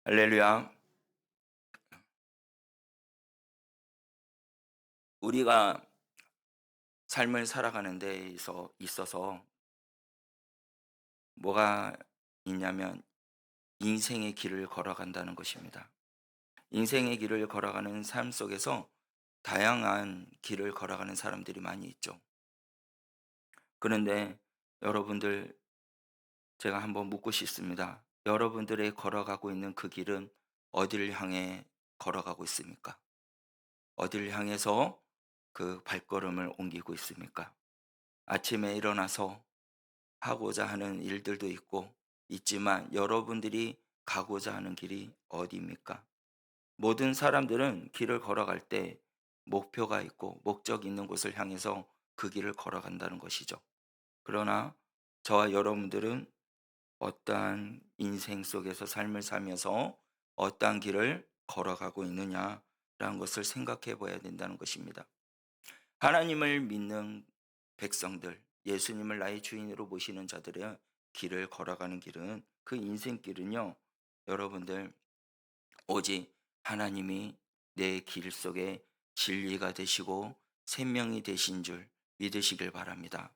할렐루야. 우리가 삶을 살아가는 데 있어서 뭐가 있냐면 인생의 길을 걸어간다는 것입니다. 인생의 길을 걸어가는 삶 속에서 다양한 길을 걸어가는 사람들이 많이 있죠. 그런데 여러분들, 제가 한번 묻고 싶습니다. 여러분들의 걸어가고 있는 그 길은 어디를 향해 걸어가고 있습니까? 어디를 향해서 그 발걸음을 옮기고 있습니까? 아침에 일어나서 하고자 하는 일들도 있지만 여러분들이 가고자 하는 길이 어디입니까? 모든 사람들은 길을 걸어갈 때 목표가 있고 목적이 있는 곳을 향해서 그 길을 걸어간다는 것이죠. 그러나 저와 여러분들은 어떠한 인생 속에서 삶을 살면서 어떠한 길을 걸어가고 있느냐라는 것을 생각해 봐야 된다는 것입니다. 하나님을 믿는 백성들, 예수님을 나의 주인으로 모시는 자들의 길을 걸어가는 길은, 그 인생길은요, 여러분들, 오직 하나님이 내 길 속에 진리가 되시고 생명이 되신 줄 믿으시길 바랍니다.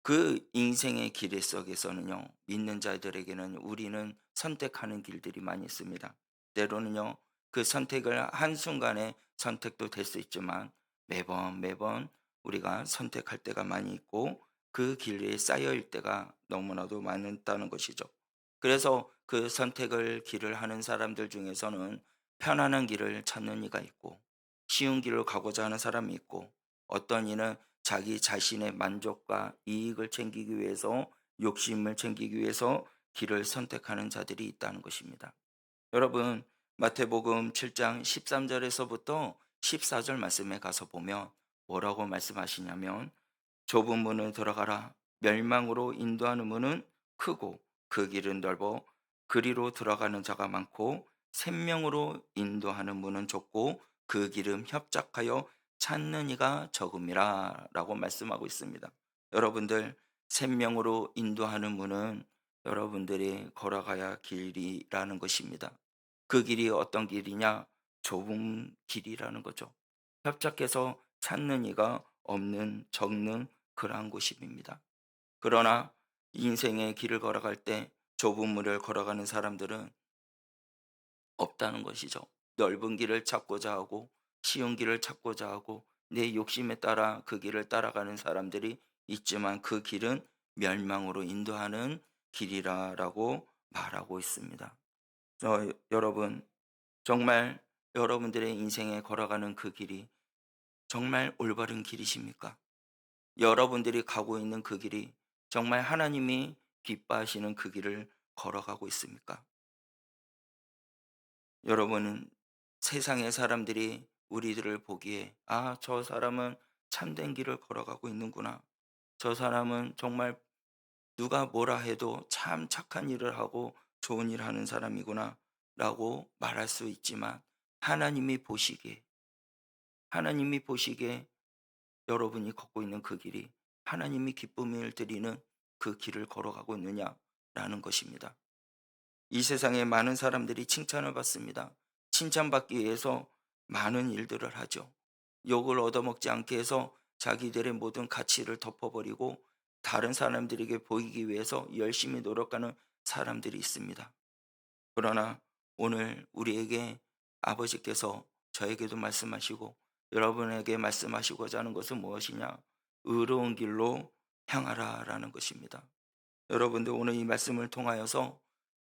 그 인생의 길 속에서는요, 믿는 자들에게는 우리는 선택하는 길들이 많이 있습니다. 때로는요, 그 선택을 한순간에 선택도 될 수 있지만 매번 우리가 선택할 때가 많이 있고 그 길에 쌓여일 때가 너무나도 많다는 것이죠. 그래서 그 선택을 길을 하는 사람들 중에서는 편안한 길을 찾는 이가 있고, 쉬운 길을 가고자 하는 사람이 있고, 어떤 이는 자기 자신의 만족과 이익을 챙기기 위해서, 욕심을 챙기기 위해서 길을 선택하는 자들이 있다는 것입니다. 여러분, 마태복음 7장 13절에서부터 14절 말씀에 가서 보면 뭐라고 말씀하시냐면, 좁은 문을 들어가라. 멸망으로 인도하는 문은 크고 그 길은 넓어 그리로 들어가는 자가 많고, 생명으로 인도하는 문은 좁고 그 길은 협착하여 찾는 이가 적음이라 라고 말씀하고 있습니다. 여러분들, 생명으로 인도하는 문은 여러분들이 걸어가야 길이라는 것입니다. 그 길이 어떤 길이냐? 좁은 길이라는 거죠. 협착해서 찾는 이가 없는, 적는 그러한 곳입니다. 그러나 인생의 길을 걸어갈 때 좁은 물을 걸어가는 사람들은 없다는 것이죠. 넓은 길을 찾고자 하고 쉬운 길을 찾고자 하고 내 욕심에 따라 그 길을 따라가는 사람들이 있지만 그 길은 멸망으로 인도하는 길이라고 말하고 있습니다. 여러분, 정말 여러분들의 인생에 걸어가는 그 길이 정말 올바른 길이십니까? 여러분들이 가고 있는 그 길이 정말 하나님이 기뻐하시는 그 길을 걸어가고 있습니까? 여러분은 세상의 사람들이 우리들을 보기에, 아, 저 사람은 참된 길을 걸어가고 있는구나. 저 사람은 정말 누가 뭐라 해도 참 착한 일을 하고 좋은 일 하는 사람이구나 라고 말할 수 있지만, 하나님이 보시기에, 하나님이 보시기에 여러분이 걷고 있는 그 길이 하나님이 기쁨을 드리는 그 길을 걸어가고 있느냐라는 것입니다. 이 세상에 많은 사람들이 칭찬을 받습니다. 칭찬받기 위해서 많은 일들을 하죠. 욕을 얻어먹지 않게 해서 자기들의 모든 가치를 덮어버리고 다른 사람들에게 보이기 위해서 열심히 노력하는 사람들이 있습니다. 그러나 오늘 우리에게 아버지께서 저에게도 말씀하시고 여러분에게 말씀하시고자 하는 것은 무엇이냐? 의로운 길로 향하라라는 것입니다. 여러분들, 오늘 이 말씀을 통하여서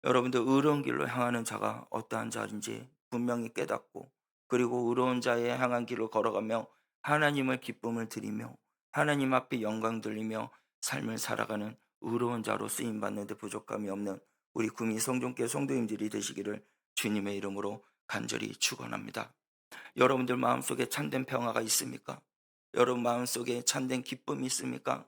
여러분들 의로운 길로 향하는 자가 어떠한 자인지 분명히 깨닫고, 그리고 의로운 자의 향한 길을 걸어가며 하나님을 기쁨을 드리며 하나님 앞에 영광 돌리며 삶을 살아가는 의로운 자로 쓰임 받는 데 부족함이 없는 우리 구미 성종교 성도님들이 되시기를 주님의 이름으로 간절히 축원합니다. 여러분들 마음속에 참된 평화가 있습니까? 여러분 마음속에 참된 기쁨이 있습니까?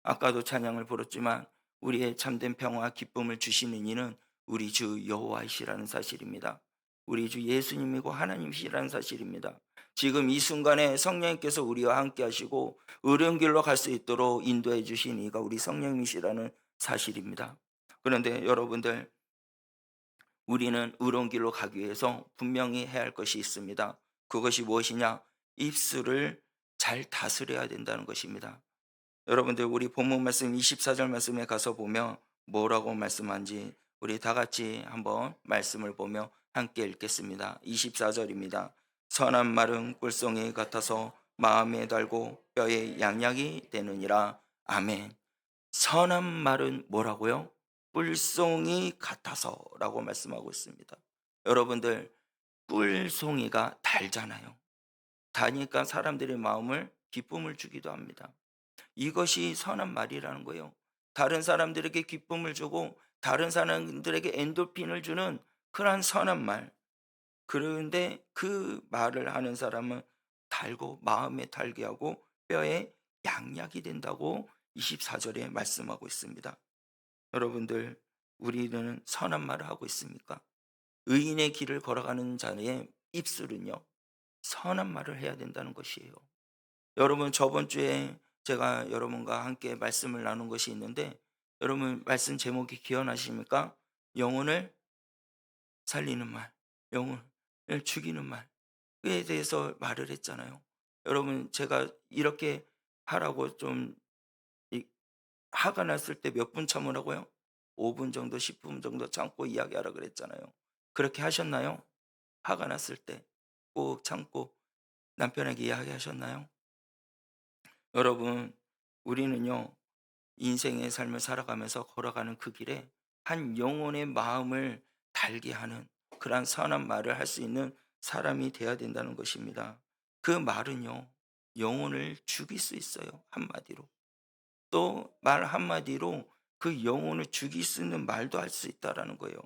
아까도 찬양을 부르지만 우리의 참된 평화와 기쁨을 주시는 이는 우리 주 여호와이시라는 사실입니다. 우리 주 예수님이고 하나님이시라는 사실입니다. 지금 이 순간에 성령님께서 우리와 함께 하시고 의로운 길로 갈 수 있도록 인도해 주신 이가 우리 성령님이시라는 사실입니다. 그런데 여러분들, 우리는 의로운 길로 가기 위해서 분명히 해야 할 것이 있습니다. 그것이 무엇이냐? 입술을 잘 다스려야 된다는 것입니다. 여러분들, 우리 본문 말씀 24절 말씀에 가서 보면 뭐라고 말씀한지 우리 다 같이 한번 말씀을 보며 함께 읽겠습니다. 24절입니다. 선한 말은 꿀송이 같아서 마음에 달고 뼈에 양약이 되느니라. 아멘. 선한 말은 뭐라고요? 꿀송이 같아서라고 말씀하고 있습니다. 여러분들, 꿀송이가 달잖아요. 다니까 사람들의 마음을 기쁨을 주기도 합니다. 이것이 선한 말이라는 거예요. 다른 사람들에게 기쁨을 주고 다른 사람들에게 엔돌핀을 주는 그러한 선한 말. 그런데 그 말을 하는 사람은 달고 마음에 달게 하고 뼈에 양약이 된다고 24절에 말씀하고 있습니다. 여러분들, 우리는 선한 말을 하고 있습니까? 의인의 길을 걸어가는 자의 입술은요, 선한 말을 해야 된다는 것이에요. 여러분, 저번 주에 제가 여러분과 함께 말씀을 나눈 것이 있는데, 여러분 말씀 제목이 기억나십니까? 영혼을 살리는 말, 영혼을 죽이는 말에 대해서 말을 했잖아요. 여러분, 제가 이렇게 하라고 좀 이 화가 났을 때 몇 분 참으라고요? 5분 정도, 10분 정도 참고 이야기하라 그랬잖아요. 그렇게 하셨나요? 화가 났을 때 꼭 참고 남편에게 이야기하셨나요? 여러분, 우리는요, 인생의 삶을 살아가면서 걸어가는 그 길에 한 영혼의 마음을 달게 하는 그러한 선한 말을 할 수 있는 사람이 되어야 된다는 것입니다. 그 말은요, 영혼을 죽일 수 있어요. 한마디로. 또 말 한마디로 그 영혼을 죽일 수 있는 말도 할 수 있다라는 거예요.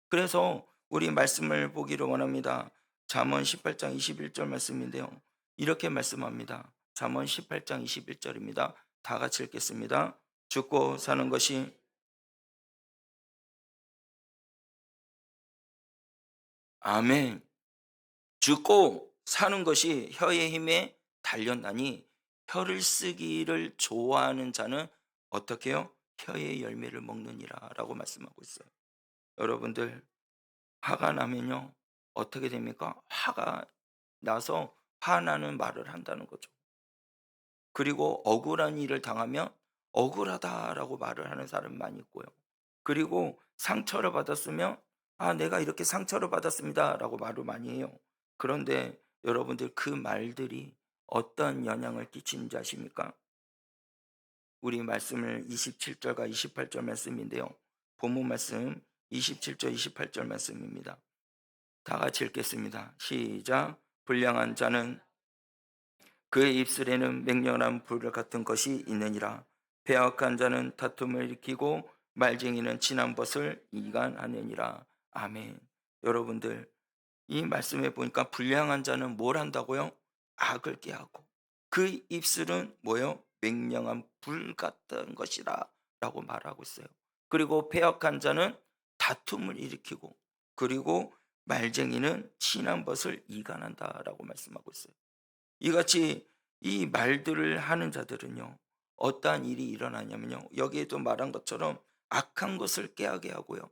그래서 우리 말씀을 보기를 원합니다. 잠언 18장 21절 말씀인데요. 이렇게 말씀합니다. 잠언 18장 21절입니다. 다 같이 읽겠습니다. 죽고 사는 것이, 아멘. 죽고 사는 것이 혀의 힘에 달렸나니 혀를 쓰기를 좋아하는 자는 어떻게 요? 혀의 열매를 먹느니라라고 말씀하고 있어요. 여러분들, 화가 나면요, 어떻게 됩니까? 화가 나서 화나는 말을 한다는 거죠. 그리고 억울한 일을 당하면 억울하다라고 말을 하는 사람이 많이 있고요. 그리고 상처를 받았으면 아, 내가 이렇게 상처를 받았습니다라고 말을 많이 해요. 그런데 여러분들, 그 말들이 어떤 영향을 끼치는지 아십니까? 우리 말씀을 27절과 28절 말씀인데요. 본문 말씀 27절 28절 말씀입니다. 다 같이 읽겠습니다. 시작. 불량한 자는 그의 입술에는 맹렬한 불 같은 것이 있느니라. 배역한 자는 다툼을 일으키고 말쟁이는 진한 것을 이간하느니라. 아멘. 여러분들, 이 말씀에 보니까 불량한 자는 뭘 한다고요? 악을 꾀하고 그 입술은 뭐요? 맹렬한 불 같은 것이라 라고 말하고 있어요. 그리고 배역한 자는 다툼을 일으키고, 그리고 말쟁이는 친한 것을 이간한다라고 말씀하고 있어요. 이같이 이 말들을 하는 자들은요, 어떠한 일이 일어나냐면요, 여기에도 말한 것처럼 악한 것을 깨하게 하고요,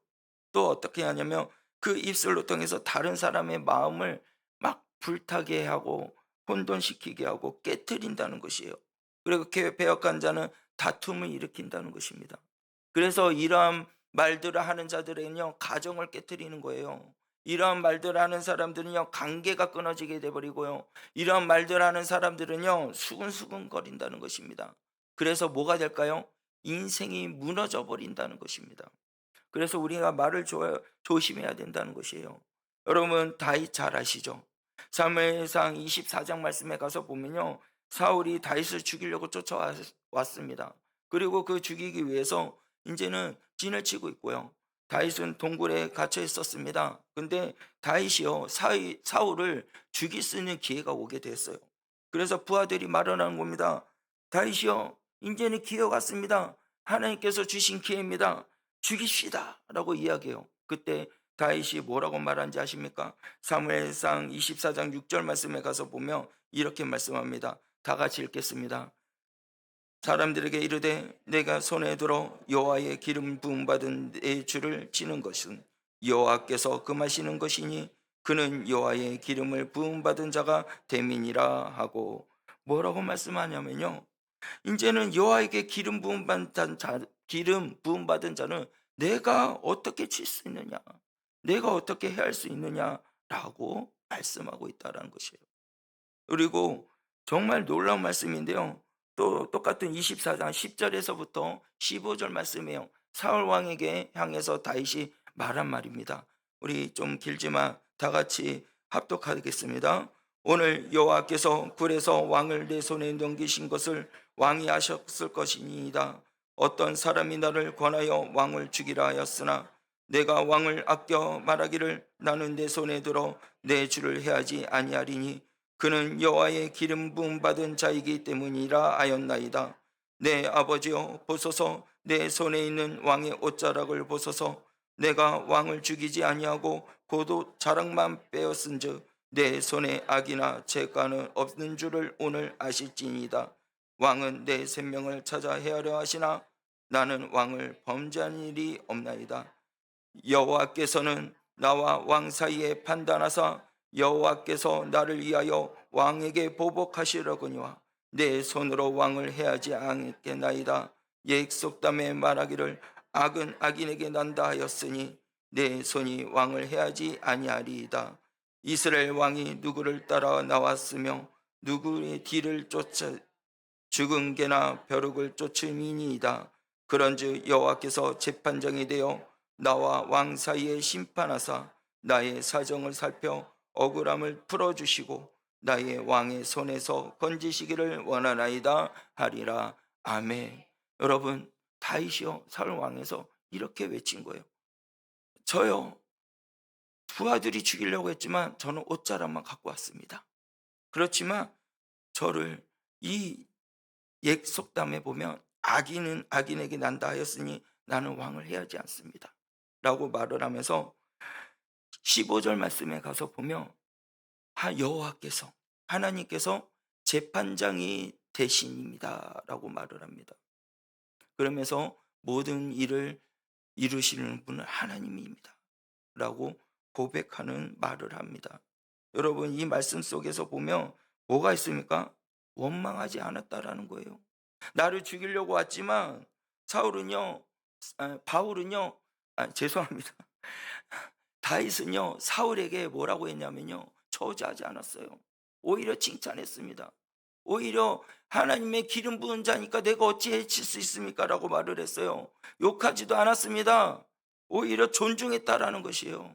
또 어떻게 하냐면 그 입술로 통해서 다른 사람의 마음을 막 불타게 하고 혼돈시키게 하고 깨트린다는 것이에요. 그리고 이렇게 배역한 자는 다툼을 일으킨다는 것입니다. 그래서 이러한 말들을 하는 자들은요, 가정을 깨트리는 거예요. 이러한 말들을 하는 사람들은요, 관계가 끊어지게 돼버리고요, 이러한 말들을 하는 사람들은요, 수근수근 거린다는 것입니다. 그래서 뭐가 될까요? 인생이 무너져 버린다는 것입니다. 그래서 우리가 말을 조심해야 된다는 것이에요. 여러분, 다윗 잘 아시죠? 사무엘상 24장 말씀에 가서 보면요, 사울이 다윗을 죽이려고 쫓아왔습니다. 그리고 그 죽이기 위해서 이제는 진을 치고 있고요, 다윗은 동굴에 갇혀 있었습니다. 근데 다윗이요, 사울을 죽일 수 있는 기회가 오게 됐어요. 그래서 부하들이 말을 하는 겁니다. 다윗이요, 이제는 기회가 왔습니다. 하나님께서 주신 기회입니다. 죽입시다 라고 이야기해요. 그때 다윗이 뭐라고 말한지 아십니까? 사무엘상 24장 6절 말씀에 가서 보면 이렇게 말씀합니다. 다 같이 읽겠습니다. 사람들에게 이르되 내가 손에 들어 여호와의 기름 부음 받은 내 주를 치는 것은 여호와께서 금하시는 것이니 그는 여호와의 기름을 부음 받은 자가 됨이니라 하고, 뭐라고 말씀하냐면요, 이제는 여호와에게 기름 부음 받은 자는 내가 어떻게 칠 수 있느냐, 내가 어떻게 해야 할 수 있느냐라고 말씀하고 있다라는 것이에요. 그리고 정말 놀라운 말씀인데요. 또 똑같은 24장 10절에서부터 15절 말씀이에요. 사울 왕에게 향해서 다윗이 말한 말입니다. 우리 좀 길지만 다 같이 합독하겠습니다. 오늘 여호와께서 굴에서 왕을 내 손에 넘기신 것을 왕이 아셨을 것이니이다. 어떤 사람이 나를 권하여 왕을 죽이라 하였으나 내가 왕을 아껴 말하기를 나는 내 손에 들어 내 주를 해하지 아니하리니 그는 여호와의 기름 부음 받은 자이기 때문이라 하였나이다. 내 아버지여 보소서, 내 손에 있는 왕의 옷자락을 보소서. 내가 왕을 죽이지 아니하고 고도 자락만 빼었은즉 내 손에 악이나 죄가는 없는 줄을 오늘 아실지니이다. 왕은 내 생명을 찾아 헤아려 하시나 나는 왕을 범죄한 일이 없나이다. 여호와께서는 나와 왕 사이에 판단하사 여호와께서 나를 위하여 왕에게 보복하시려거니와 내 손으로 왕을 해하지 않겠나이다. 약속담에 말하기를 악은 악인에게 난다 하였으니 내 손이 왕을 해하지 아니하리이다. 이스라엘 왕이 누구를 따라 나왔으며 누구의 뒤를 쫓아 죽은 개나 벼룩을 쫓음이니이다. 그런즉 여호와께서 재판장이 되어 나와 왕 사이에 심판하사 나의 사정을 살펴 억울함을 풀어주시고 나의 왕의 손에서 건지시기를 원하나이다 하리라. 아멘. 여러분, 다윗이요 사울 왕에서 이렇게 외친 거예요. 저요, 두 아들이 죽이려고 했지만 저는 옷자락만 갖고 왔습니다. 그렇지만 저를 이 약속담에 보면 악인은 악인에게 난다 하였으니 나는 왕을 해하지 않습니다 라고 말을 하면서 15절 말씀에 가서 보면 여호와께서, 하나님께서 재판장이 되신입니다 라고 말을 합니다. 그러면서 모든 일을 이루시는 분은 하나님입니다 라고 고백하는 말을 합니다. 여러분, 이 말씀 속에서 보면 뭐가 있습니까? 원망하지 않았다라는 거예요. 나를 죽이려고 왔지만 사울은요, 바울은요, 죄송합니다. 다윗은요 사울에게 뭐라고 했냐면요, 저주하지 않았어요. 오히려 칭찬했습니다. 오히려 하나님의 기름 부은 자니까 내가 어찌 해칠 수 있습니까? 라고 말을 했어요. 욕하지도 않았습니다. 오히려 존중했다라는 것이에요.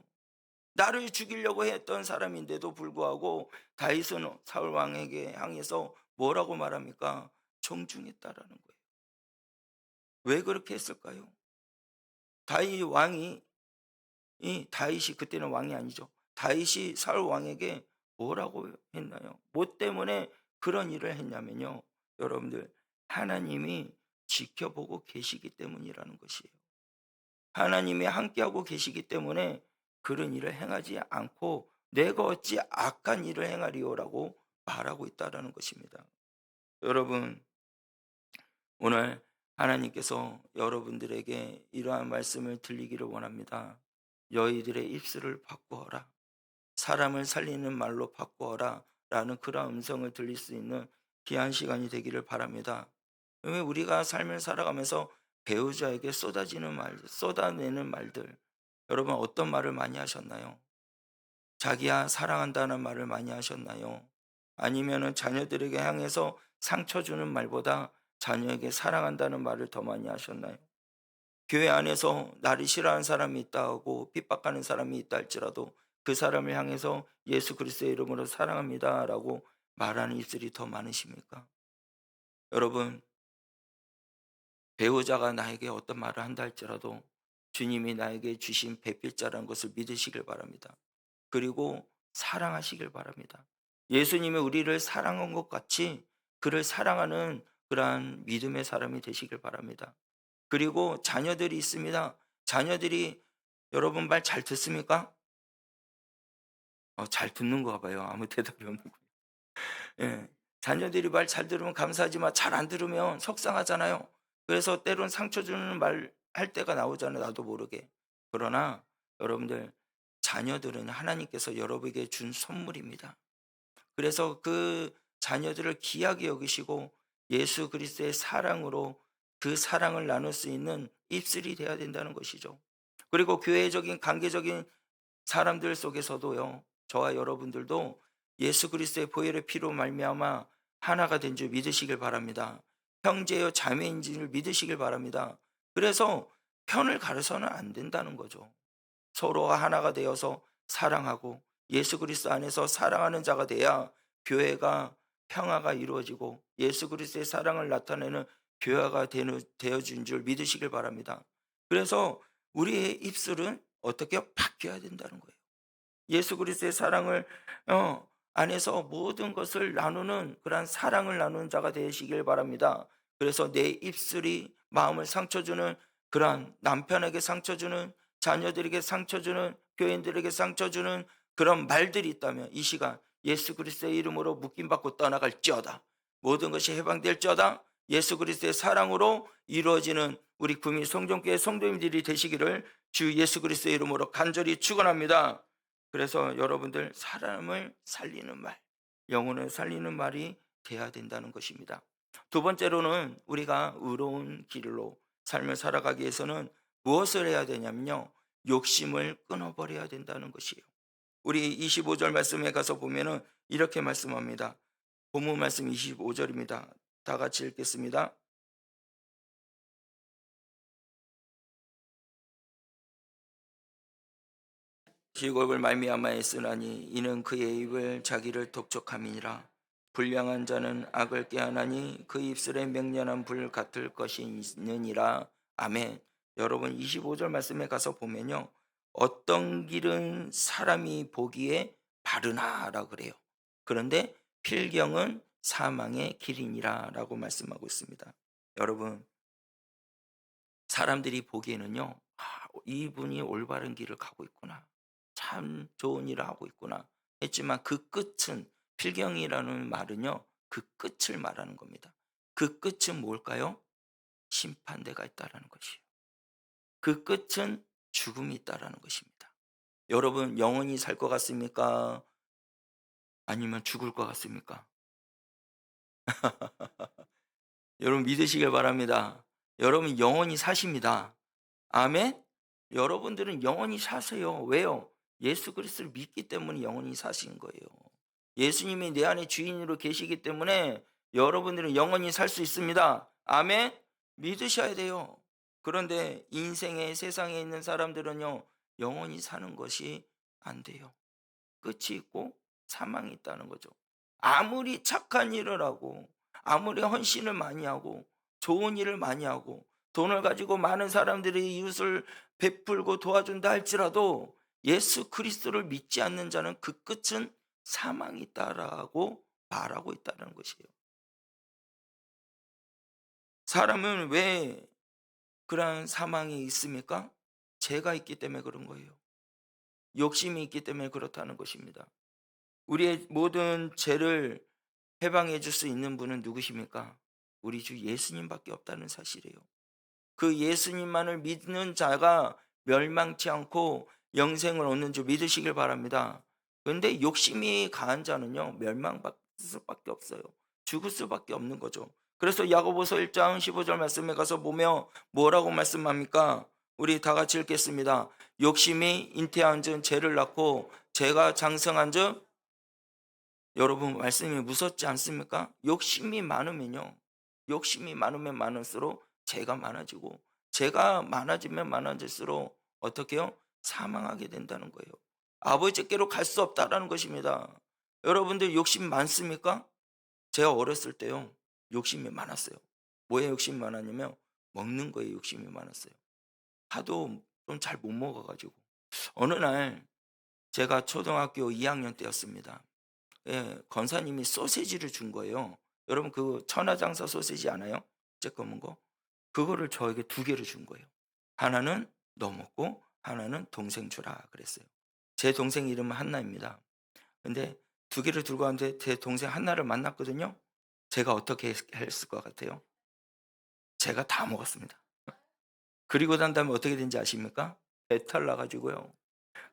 나를 죽이려고 했던 사람인데도 불구하고 다윗은 사울 왕에게 향해서 뭐라고 말합니까? 존중했다라는 거예요. 왜 그렇게 했을까요? 다윗 왕이, 이 다윗이 그때는 왕이 아니죠. 다윗이 사울 왕에게 뭐라고 했나요? 뭐 때문에 그런 일을 했냐면요, 여러분들, 하나님이 지켜보고 계시기 때문이라는 것이에요. 하나님이 함께하고 계시기 때문에 그런 일을 행하지 않고 내가 어찌 악한 일을 행하리오라고 말하고 있다라는 것입니다. 여러분, 오늘 하나님께서 여러분들에게 이러한 말씀을 들리기를 원합니다. 너희들의 입술을 바꾸어라. 사람을 살리는 말로 바꾸어라. 라는 그런 음성을 들릴 수 있는 귀한 시간이 되기를 바랍니다. 왜 우리가 삶을 살아가면서 배우자에게 쏟아지는 말, 쏟아내는 말들, 여러분 어떤 말을 많이 하셨나요? 자기야 사랑한다는 말을 많이 하셨나요? 아니면은 자녀들에게 향해서 상처 주는 말보다 자녀에게 사랑한다는 말을 더 많이 하셨나요? 교회 안에서 나를 싫어하는 사람이 있다고 핍박하는 사람이 있다 할지라도 그 사람을 향해서 예수 그리스도의 이름으로 사랑합니다라고 말하는 입술이 더 많으십니까? 여러분, 배우자가 나에게 어떤 말을 한다 할지라도 주님이 나에게 주신 배필자라는 것을 믿으시길 바랍니다. 그리고 사랑하시길 바랍니다. 예수님이 우리를 사랑한 것 같이 그를 사랑하는 그러한 믿음의 사람이 되시길 바랍니다. 그리고 자녀들이 있습니다. 자녀들이 여러분 말 잘 듣습니까? 잘 듣는가 봐요. 아무 대답이 없는 거예요. 예. 자녀들이 말 잘 들으면 감사하지만 잘 안 들으면 속상하잖아요. 그래서 때론 상처 주는 말 할 때가 나오잖아요, 나도 모르게. 그러나 여러분들, 자녀들은 하나님께서 여러분에게 준 선물입니다. 그래서 그 자녀들을 귀하게 여기시고 예수 그리스도의 사랑으로 그 사랑을 나눌 수 있는 입술이 돼야 된다는 것이죠. 그리고 교회적인 관계적인 사람들 속에서도요, 저와 여러분들도 예수 그리스도의 보혈의 피로 말미암아 하나가 된 줄 믿으시길 바랍니다. 형제요 자매인 줄 믿으시길 바랍니다. 그래서 편을 가려서는 안 된다는 거죠. 서로가 하나가 되어서 사랑하고 예수 그리스도 안에서 사랑하는 자가 돼야 교회가 평화가 이루어지고 예수 그리스도의 사랑을 나타내는 교회가 되어준 줄 믿으시길 바랍니다. 그래서 우리의 입술은 어떻게 바뀌어야 된다는 거예요. 예수 그리스도의 사랑을 안에서 모든 것을 나누는 그러한 사랑을 나누는 자가 되시길 바랍니다. 그래서 내 입술이 마음을 상처 주는, 그러한 남편에게 상처 주는, 자녀들에게 상처 주는, 교인들에게 상처 주는 그런 말들이 있다면 이 시간 예수 그리스도의 이름으로 묶임 받고 떠나갈지어다. 모든 것이 해방될지어다. 예수 그리스도의 사랑으로 이루어지는 우리 구미 성전교회 성도님들이 되시기를 주 예수 그리스도의 이름으로 간절히 축원합니다. 그래서 여러분들, 사람을 살리는 말, 영혼을 살리는 말이 돼야 된다는 것입니다. 두 번째로는 우리가 의로운 길로 삶을 살아가기 위해서는 무엇을 해야 되냐면요, 욕심을 끊어버려야 된다는 것이에요. 우리 25절 말씀에 가서 보면은 이렇게 말씀합니다. 본문 말씀 25절입니다. 다 같이 읽겠습니다. 즐겁을 말미암아 애쓰나니 이는 그의 입을 자기를 독촉함이니라. 불량한 자는 악을 꾀하나니 그 입술에 맹렬한 불 같을 것이 있느니라. 아멘. 여러분, 25절 말씀에 가서 보면요, 어떤 길은 사람이 보기에 바르나라고 그래요. 그런데 필경은 사망의 길이니라 라고 말씀하고 있습니다. 여러분, 사람들이 보기에는요, 이분이 올바른 길을 가고 있구나, 참 좋은 일을 하고 있구나 했지만 그 끝은, 필경이라는 말은요, 그 끝을 말하는 겁니다. 그 끝은 뭘까요? 심판대가 있다라는 것이에요. 그 끝은 죽음이 있다라는 것입니다. 여러분, 영원히 살 것 같습니까? 아니면 죽을 것 같습니까? 여러분, 믿으시길 바랍니다. 여러분, 영원히 사십니다. 아멘? 여러분들은 영원히 사세요. 왜요? 예수 그리스도를 믿기 때문에 영원히 사신 거예요. 예수님이 내 안에 주인으로 계시기 때문에 여러분들은 영원히 살 수 있습니다. 아멘? 믿으셔야 돼요. 그런데 인생의 세상에 있는 사람들은요, 영원히 사는 것이 안 돼요. 끝이 있고 사망이 있다는 거죠. 아무리 착한 일을 하고, 아무리 헌신을 많이 하고, 좋은 일을 많이 하고, 돈을 가지고 많은 사람들이 이웃을 베풀고 도와준다 할지라도 예수 그리스도를 믿지 않는 자는 그 끝은 사망이 있다라고 말하고 있다는 것이에요. 사람은 왜 그러한 사망이 있습니까? 죄가 있기 때문에 그런 거예요. 욕심이 있기 때문에 그렇다는 것입니다. 우리의 모든 죄를 해방해 줄 수 있는 분은 누구십니까? 우리 주 예수님밖에 없다는 사실이에요. 그 예수님만을 믿는 자가 멸망치 않고 영생을 얻는 줄 믿으시길 바랍니다. 그런데 욕심이 강한 자는요, 멸망받을 수밖에 없어요. 죽을 수밖에 없는 거죠. 그래서 야고보서 1장 15절 말씀에 가서 보면 뭐라고 말씀합니까? 우리 다 같이 읽겠습니다. 욕심이 잉태한즉 죄를 낳고 죄가 장성한즉, 여러분, 말씀이 무섭지 않습니까? 욕심이 많으면요, 욕심이 많으면 많을수록 죄가 많아지고, 죄가 많아지면 많아질수록 어떻게 요? 사망하게 된다는 거예요. 아버지께로 갈 수 없다라는 것입니다. 여러분들 욕심 많습니까? 제가 어렸을 때요, 욕심이 많았어요. 뭐에 욕심이 많았냐면 먹는 거에 욕심이 많았어요. 하도 좀 잘 못 먹어가지고 어느 날, 제가 초등학교 2학년 때였습니다. 예, 권사님이 소시지를 준 거예요. 여러분, 그 천하장사 소시지 아나요? 쬐끄만 거. 그거를 저에게 두 개를 준 거예요. 하나는 너 먹고 하나는 동생 주라 그랬어요. 제 동생 이름은 한나입니다. 근데 두 개를 들고 왔는데 제 동생 한나를 만났거든요. 제가 어떻게 했을 것 같아요? 제가 다 먹었습니다. 그리고 난 다음에 어떻게 된지 아십니까? 배탈 나가지고요,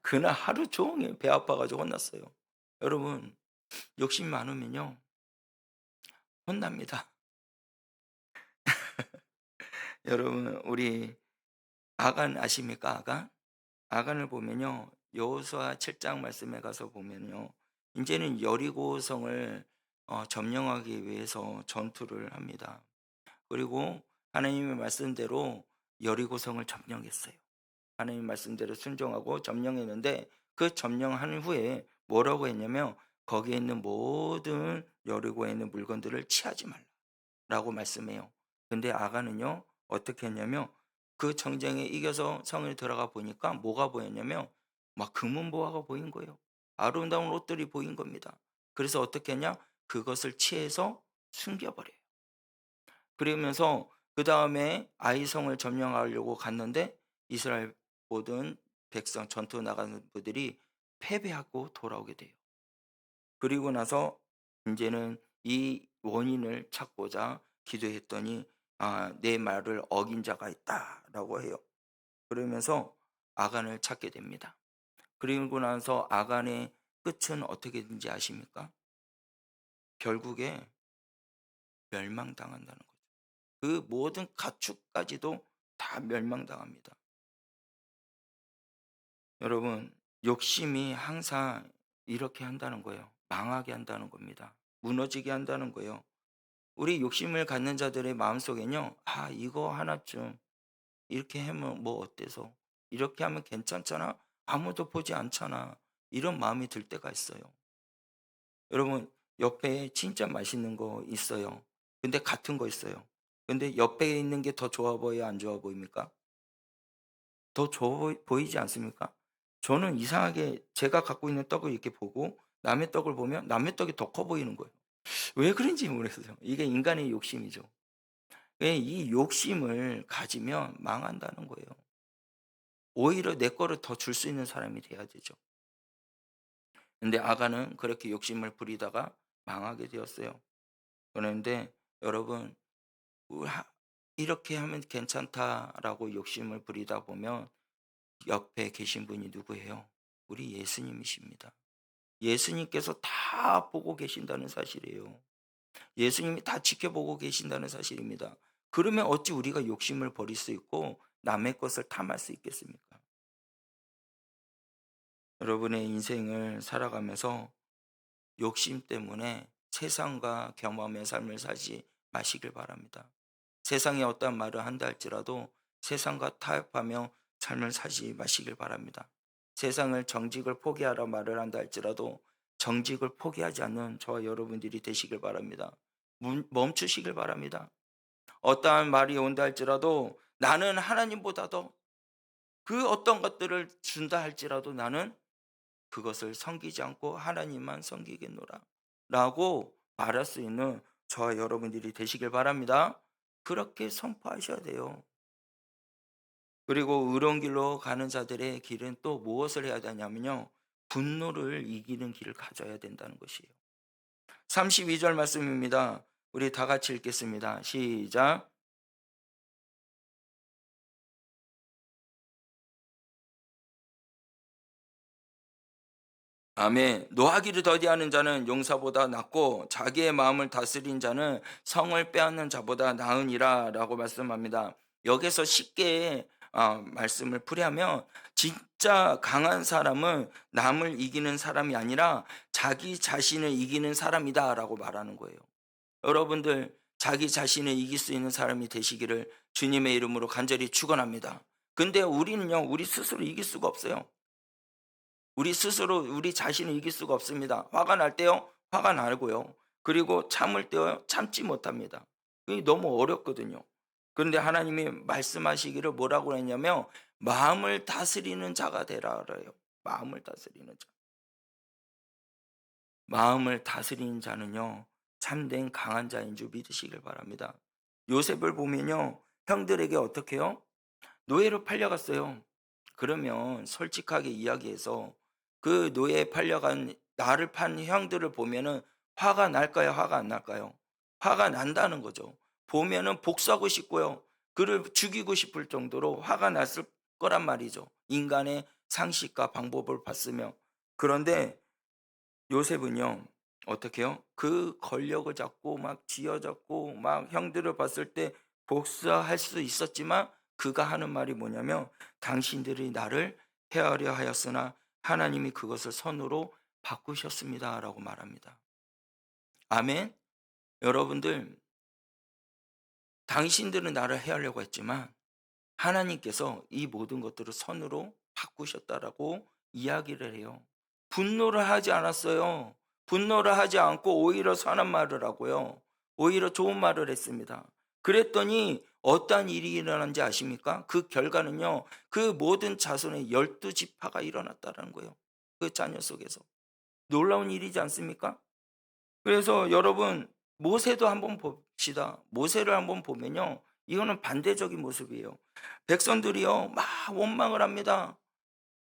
그날 하루 종일 배 아파 가지고 혼났어요. 여러분, 욕심 많으면요 혼납니다. 여러분, 우리 아간 아십니까? 아간? 아간을 보면요. 여호수아 7장 말씀에 가서 보면요. 인제는 여리고성을 점령하기 위해서 전투를 합니다. 그리고 하나님의 말씀대로 여리고성을 점령했어요. 하나님 말씀대로 순종하고 점령했는데, 그 점령한 후에 뭐라고 했냐면 "거기에 있는 모든 여리고에 있는 물건들을 취하지 말라."라고 말씀해요. 근데 아간은요 어떻게 했냐면, 그 전쟁에 이겨서 성에 들어가 보니까 뭐가 보였냐면 막 금은보화가 보인 거예요. 아름다운 옷들이 보인 겁니다. 그래서 어떻게 했냐? 그것을 취해서 숨겨 버려요. 그러면서 그다음에 아이성을 점령하려고 갔는데, 이스라엘 모든 백성 전투 나가는 부들이 패배하고 돌아오게 돼요. 그리고 나서 인제는 이 원인을 찾고자 기도했더니 "아 내 말을 어긴 자가 있다."라고 해요. 그러면서 아간을 찾게 됩니다. 그리고 나서 아간의 끝은 어떻게 된지 아십니까? 결국에 멸망당한다는 거죠. 그 모든 가축까지도 다 멸망당합니다. 여러분, 욕심이 항상 이렇게 한다는 거예요. 망하게 한다는 겁니다. 무너지게 한다는 거예요. 우리 욕심을 갖는 자들의 마음속에는요. '아 이거 하나쯤 이렇게 하면 뭐 어때서? 이렇게 하면 괜찮잖아. 아무도 보지 않잖아.' 이런 마음이 들 때가 있어요. 여러분, 옆에 진짜 맛있는 거 있어요. 근데 같은 거 있어요. 근데 옆에 있는 게 더 좋아 보여요, 안 좋아 보입니까? 더 좋아 보이지 않습니까? 저는 이상하게 제가 갖고 있는 떡을 이렇게 보고 남의 떡을 보면 남의 떡이 더 커 보이는 거예요. 왜 그런지 모르겠어요. 이게 인간의 욕심이죠. 예, 이 욕심을 가지면 망한다는 거예요. 오히려 내 거를 더 줄 수 있는 사람이 돼야 되죠. 근데 아가는 그렇게 욕심을 부리다가 망하게 되었어요. 그런데 여러분, 우 하 '이렇게 하면 괜찮다.'라고 욕심을 부리다 보면 옆에 계신 분이 누구예요? 우리 예수님이십니다. 예수님께서 다 보고 계신다는 사실이에요. 예수님이 다 지켜보고 계신다는 사실입니다. 그러면 어찌 우리가 욕심을 버릴 수 있고 남의 것을 탐할 수 있겠습니까? 여러분의 인생을 살아가면서 욕심 때문에 세상과 겸함의 삶을 살지 마시길 바랍니다. 세상이 어떠한 말을 한다 할지라도 세상과 타협하며 삶을 사지 마시길 바랍니다. 세상을 정직을 포기하라 말을 한다 할지라도 정직을 포기하지 않는 저와 여러분들이 되시길 바랍니다. 멈추시길 바랍니다. 어떠한 말이 온다 할지라도 나는 하나님보다도 그 어떤 것들을 준다 할지라도 나는 그것을 섬기지 않고 하나님만 섬기겠노라 라고 말할 수 있는 저와 여러분들이 되시길 바랍니다. 그렇게 선포하셔야 돼요. 그리고 의로운 길로 가는 자들의 길은 또 무엇을 해야 되냐면요. 분노를 이기는 길을 가져야 된다는 것이에요. 32절 말씀입니다. 우리 다 같이 읽겠습니다. 시작. 아멘. 노하기를 더디하는 자는 용사보다 낫고 자기의 마음을 다스린 자는 성을 빼앗는 자보다 나으니라라고 말씀합니다. 여기서 쉽게 말씀을 풀이하면 진짜 강한 사람은 남을 이기는 사람이 아니라 자기 자신을 이기는 사람이다라고 말하는 거예요. 여러분들 자기 자신을 이길 수 있는 사람이 되시기를 주님의 이름으로 간절히 축원합니다. 근데 우리는요. 우리 스스로 이길 수가 없어요. 우리 스스로 우리 자신을 이길 수가 없습니다. 화가 날 때요, 화가 나고요. 그리고 참을 때요, 참지 못합니다. 그게 너무 어렵거든요. 그런데 하나님이 말씀하시기를 뭐라고 했냐면 마음을 다스리는 자가 되라 그래요. 마음을 다스리는 자. 마음을 다스리는 자는요, 참된 강한 자인 줄 믿으시길 바랍니다. 요셉을 보면요, 형들에게 어떻게 해요? 노예로 팔려갔어요. 그러면 솔직하게 이야기해서 그 노예에 팔려간 나를 판 형들을 보면은 화가 날까요? 화가 안 날까요? 화가 난다는 거죠. 보면은 복수하고 싶고요. 그를 죽이고 싶을 정도로 화가 났을 거란 말이죠. 인간의 상식과 방법을 봤으며, 그런데 요셉은요, 어떻게 해요? 그 권력을 잡고 막 쥐어잡고 막 형들을 봤을 때 복수할 수 있었지만, 그가 하는 말이 뭐냐면, 당신들이 나를 해하려 하였으나 하나님이 그것을 선으로 바꾸셨습니다 라고 말합니다. 아멘. 여러분들, 당신들은 나를 해하려고 했지만 하나님께서 이 모든 것들을 선으로 바꾸셨다라고 이야기를 해요. 분노를 하지 않았어요. 분노를 하지 않고 오히려 선한 말을 하고요. 오히려 좋은 말을 했습니다. 그랬더니 어떠한 일이 일어난지 아십니까? 그 결과는요, 그 모든 자손의 12지파가 일어났다는 거예요. 그 자녀 속에서. 놀라운 일이지 않습니까? 그래서 여러분, 모세도 한번 봅시다. 모세를 한번 보면요, 이거는 반대적인 모습이에요. 백성들이요 막 원망을 합니다.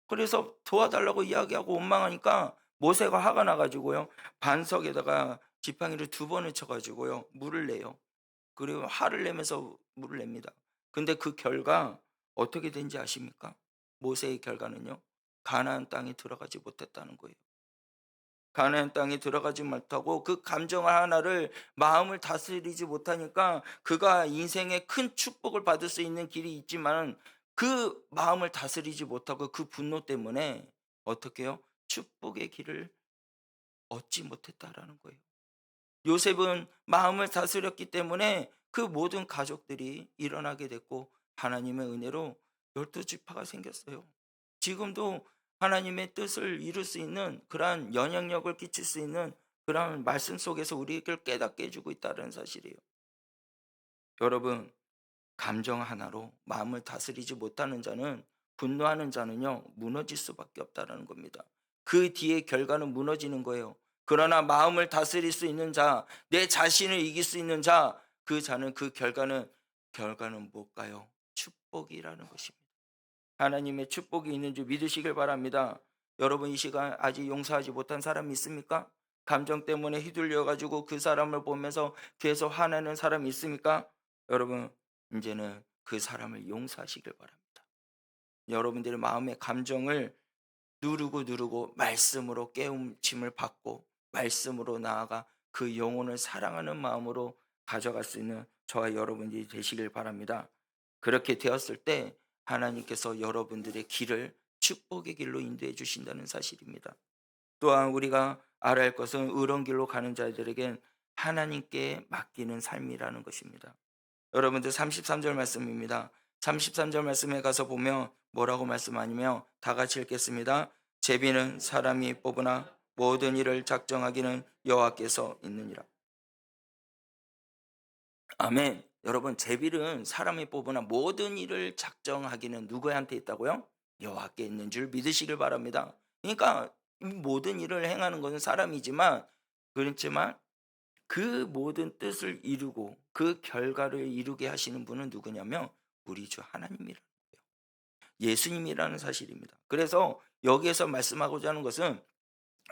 그래서 도와달라고 이야기하고 원망하니까 모세가 화가 나가지고요, 반석에다가 지팡이를 2번을 쳐가지고요 물을 내요. 그리고 화를 내면서 물을 냅니다. 근데 그 결과 어떻게 된지 아십니까? 모세의 결과는요, 가나안 땅에 들어가지 못했다는 거예요. 가나안 땅에 들어가지 못하고 그 감정 하나를, 마음을 다스리지 못하니까, 그가 인생의 큰 축복을 받을 수 있는 길이 있지만 그 마음을 다스리지 못하고 그 분노 때문에 어떻게 해요? 축복의 길을 얻지 못했다라는 거예요. 요셉은 마음을 다스렸기 때문에 그 모든 가족들이 일어나게 됐고, 하나님의 은혜로 12지파가 생겼어요. 지금도 하나님의 뜻을 이룰 수 있는 그러한 영향력을 끼칠 수 있는 그러한 말씀 속에서 우리에게 깨닫게 해주고 있다는 사실이에요. 여러분, 감정 하나로 마음을 다스리지 못하는 자는, 분노하는 자는요 무너질 수밖에 없다는 겁니다. 그 뒤에 결과는 무너지는 거예요. 그러나 마음을 다스릴 수 있는 자, 내 자신을 이길 수 있는 자, 그 자는 그 결과는 뭘까요? 축복이라는 것입니다. 하나님의 축복이 있는 줄 믿으시길 바랍니다. 여러분, 이 시간 아직 용서하지 못한 사람이 있습니까? 감정 때문에 휘둘려 가지고 그 사람을 보면서 계속 화내는 사람이 있습니까? 여러분, 이제는 그 사람을 용서하시길 바랍니다. 여러분들의 마음의 감정을 누르고 말씀으로 깨우침을 받고 말씀으로 나아가 그 영혼을 사랑하는 마음으로 가져갈 수 있는 저와 여러분들이 되시길 바랍니다. 그렇게 되었을 때 하나님께서 여러분들의 길을 축복의 길로 인도해 주신다는 사실입니다. 또한 우리가 알아야 할 것은, 의로운 길로 가는 자들에겐 하나님께 맡기는 삶이라는 것입니다. 여러분들, 33절 말씀입니다. 33절 말씀에 가서 보면 뭐라고 말씀하냐면, 다 같이 읽겠습니다. 제비는 사람이 뽑으나 모든 일을 작정하기는 여호와께서 있느니라. 아멘. 여러분, 제비는 사람이 뽑으나 모든 일을 작정하기는 누구한테 있다고요? 여호와께 있는 줄 믿으시길 바랍니다. 그러니까 이 모든 일을 행하는 것은 사람이지만, 그렇지만 그 모든 뜻을 이루고 그 결과를 이루게 하시는 분은 누구냐면 우리 주 하나님이라는 거예요. 예수님이라는 사실입니다. 그래서 여기에서 말씀하고자 하는 것은,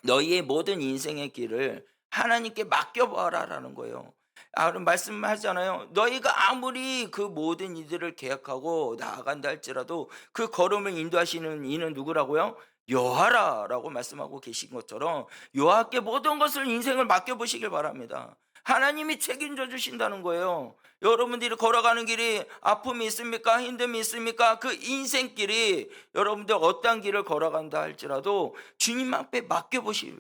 너희의 모든 인생의 길을 하나님께 맡겨봐라라는 거예요. 그럼 말씀하잖아요. 너희가 아무리 그 모든 이들을 계약하고 나아간다 할지라도 그 걸음을 인도하시는 이는 누구라고요? 여호와라라고 말씀하고 계신 것처럼 여호와께 모든 것을, 인생을 맡겨보시길 바랍니다. 하나님이 책임져 주신다는 거예요. 여러분들이 걸어가는 길이 아픔이 있습니까? 힘듦이 있습니까? 그 인생길이, 여러분들 어떤 길을 걸어간다 할지라도 주님 앞에 맡겨보시오.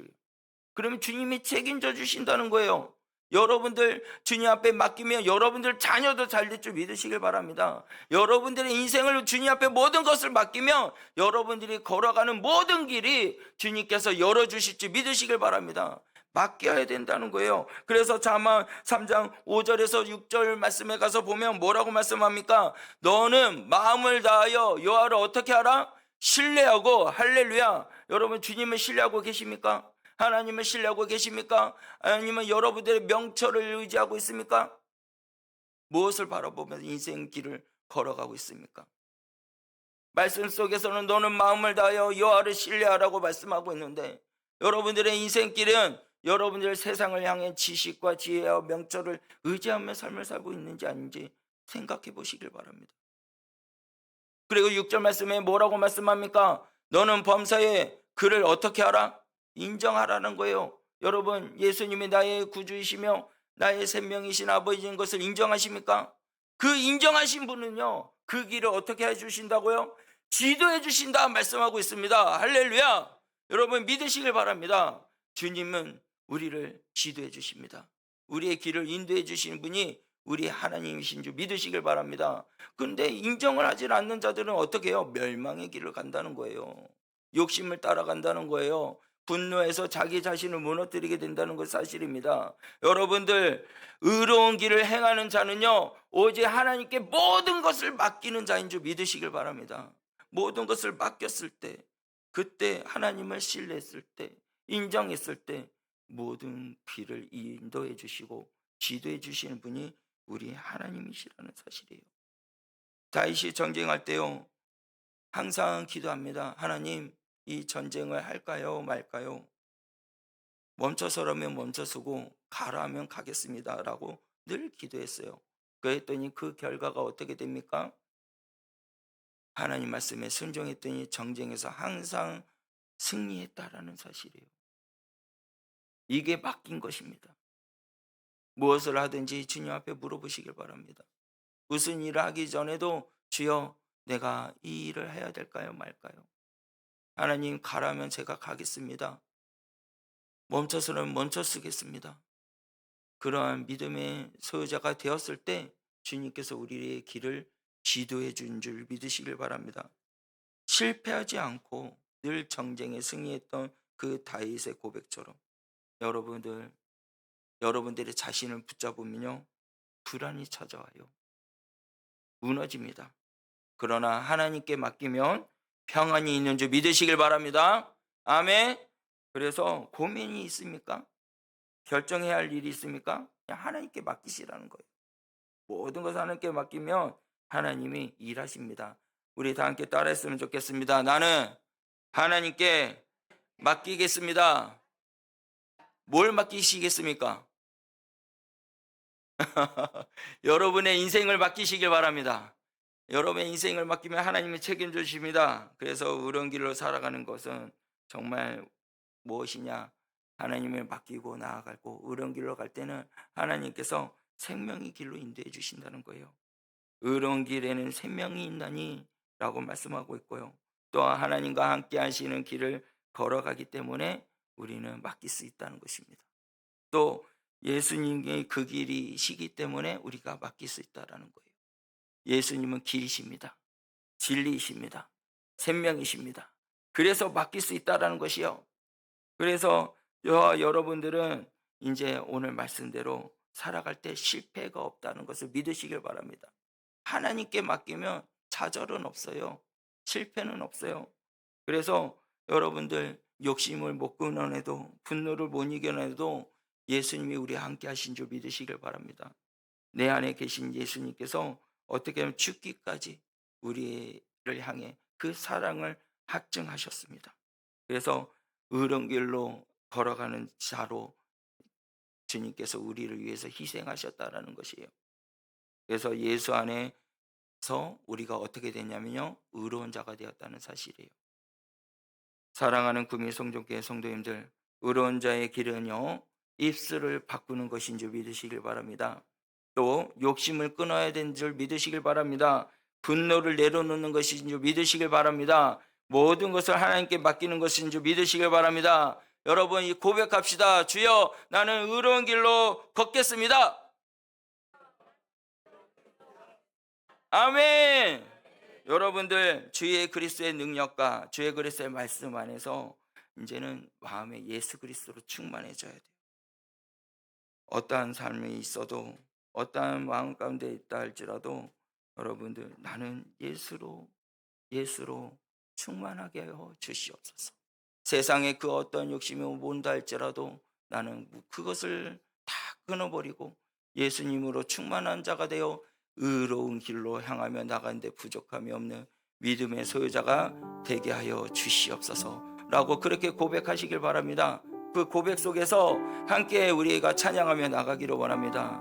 그러면 주님이 책임져 주신다는 거예요. 여러분들 주님 앞에 맡기면 여러분들 자녀도 잘 될 줄 믿으시길 바랍니다. 여러분들의 인생을 주님 앞에 모든 것을 맡기면 여러분들이 걸어가는 모든 길이 주님께서 열어주실 줄 믿으시길 바랍니다. 맡겨야 된다는 거예요. 그래서 잠언 3장 5절에서 6절 말씀에 가서 보면 뭐라고 말씀합니까? 너는 마음을 다하여 여호와를 어떻게 하라? 신뢰하고. 할렐루야. 여러분, 주님을 신뢰하고 계십니까? 하나님을 신뢰하고 계십니까? 아니면 여러분들의 명철을 의지하고 있습니까? 무엇을 바라보면서 인생 길을 걸어가고 있습니까? 말씀 속에서는 너는 마음을 다하여 여호와를 신뢰하라고 말씀하고 있는데, 여러분들의 인생길은 여러분들 세상을 향해 지식과 지혜와 명철을 의지하며 삶을 살고 있는지 아닌지 생각해 보시길 바랍니다. 그리고 6절 말씀에 뭐라고 말씀합니까? 너는 범사에 그를 어떻게 하라? 인정하라는 거예요. 여러분, 예수님이 나의 구주이시며 나의 생명이신 아버지인 것을 인정하십니까? 그 인정하신 분은요, 그 길을 어떻게 해주신다고요? 지도해 주신다 말씀하고 있습니다. 할렐루야. 여러분, 믿으시길 바랍니다. 주님은 우리를 지도해 주십니다. 우리의 길을 인도해 주시는 분이 우리 하나님이신 줄 믿으시길 바랍니다. 그런데 인정을 하지 않는 자들은 어떻게 해요? 멸망의 길을 간다는 거예요. 욕심을 따라간다는 거예요. 분노해서 자기 자신을 무너뜨리게 된다는 것 사실입니다. 여러분들, 의로운 길을 행하는 자는요, 오직 하나님께 모든 것을 맡기는 자인 줄 믿으시길 바랍니다. 모든 것을 맡겼을 때, 그때 하나님을 신뢰했을 때, 인정했을 때 모든 길을 인도해 주시고 지도해 주시는 분이 우리 하나님이시라는 사실이에요. 다윗이 전쟁할 때요, 항상 기도합니다. 하나님, 이 전쟁을 할까요 말까요? 멈춰서라면 멈춰서고 가라 하면 가겠습니다 라고 늘 기도했어요. 그랬더니 그 결과가 어떻게 됩니까? 하나님 말씀에 순종했더니 전쟁에서 항상 승리했다라는 사실이에요. 이게 맡긴 것입니다. 무엇을 하든지 주님 앞에 물어보시길 바랍니다. 무슨 일을 하기 전에도 주여, 내가 이 일을 해야 될까요 말까요? 하나님, 가라면 제가 가겠습니다. 멈춰서는 멈춰 쓰겠습니다. 그러한 믿음의 소유자가 되었을 때 주님께서 우리의 길을 지도해 준 줄 믿으시길 바랍니다. 실패하지 않고 늘 정쟁에 승리했던 그 다윗의 고백처럼 여러분들의 자신을 붙잡으면요, 불안이 찾아와요. 무너집니다. 그러나 하나님께 맡기면 평안이 있는 줄 믿으시길 바랍니다. 아멘. 그래서 고민이 있습니까? 결정해야 할 일이 있습니까? 그냥 하나님께 맡기시라는 거예요. 모든 것을 하나님께 맡기면 하나님이 일하십니다. 우리 다 함께 따라했으면 좋겠습니다. 나는 하나님께 맡기겠습니다. 뭘 맡기시겠습니까? 여러분의 인생을 맡기시길 바랍니다. 여러분의 인생을 맡기면 하나님이 책임져 주십니다. 그래서 의로운 길로 살아가는 것은 정말 무엇이냐? 하나님을 맡기고 나아가고 의로운 길로 갈 때는 하나님께서 생명의 길로 인도해 주신다는 거예요. 의로운 길에는 생명이 있나니 라고 말씀하고 있고요. 또 하나님과 함께 하시는 길을 걸어가기 때문에 우리는 맡길 수 있다는 것입니다. 또 예수님의 그 길이시기 때문에 우리가 맡길 수 있다는 거예요. 예수님은 길이십니다. 진리이십니다. 생명이십니다. 그래서 맡길 수 있다는 것이요. 그래서 여러분들은 이제 오늘 말씀대로 살아갈 때 실패가 없다는 것을 믿으시길 바랍니다. 하나님께 맡기면 좌절은 없어요. 실패는 없어요. 그래서 여러분들 욕심을 못 끊어내도 분노를 못 이겨내도 예수님이 우리와 함께 하신 줄 믿으시길 바랍니다. 내 안에 계신 예수님께서 어떻게 하면 죽기까지 우리를 향해 그 사랑을 확증하셨습니다. 그래서 의로운 길로 걸어가는 자로 주님께서 우리를 위해서 희생하셨다라는 것이에요. 그래서 예수 안에서 우리가 어떻게 되냐면요, 의로운 자가 되었다는 사실이에요. 사랑하는 구미 성전교회 성도님들, 의로운 자의 길은요, 입술을 바꾸는 것인 줄 믿으시길 바랍니다. 또 욕심을 끊어야 되는 줄 믿으시길 바랍니다. 분노를 내려놓는 것인 줄 믿으시길 바랍니다. 모든 것을 하나님께 맡기는 것인 줄 믿으시길 바랍니다. 여러분, 이 고백합시다. 주여, 나는 의로운 길로 걷겠습니다. 아멘. 여러분들, 주의 그리스도의 능력과 주의 그리스도의 말씀 안에서 이제는 마음에 예수 그리스도로 충만해져야 돼요. 어떠한 삶이 있어도, 어떠한 마음 가운데 있다 할지라도 여러분들, 나는 예수로 충만하게 하여 주시옵소서. 세상에 그 어떤 욕심이 온다 할지라도 나는 그것을 다 끊어버리고 예수님으로 충만한 자가 되어 의로운 길로 향하며 나가는데 부족함이 없는 믿음의 소유자가 되게 하여 주시옵소서 라고 그렇게 고백하시길 바랍니다. 그 고백 속에서 함께 우리가 찬양하며 나가기를 원합니다.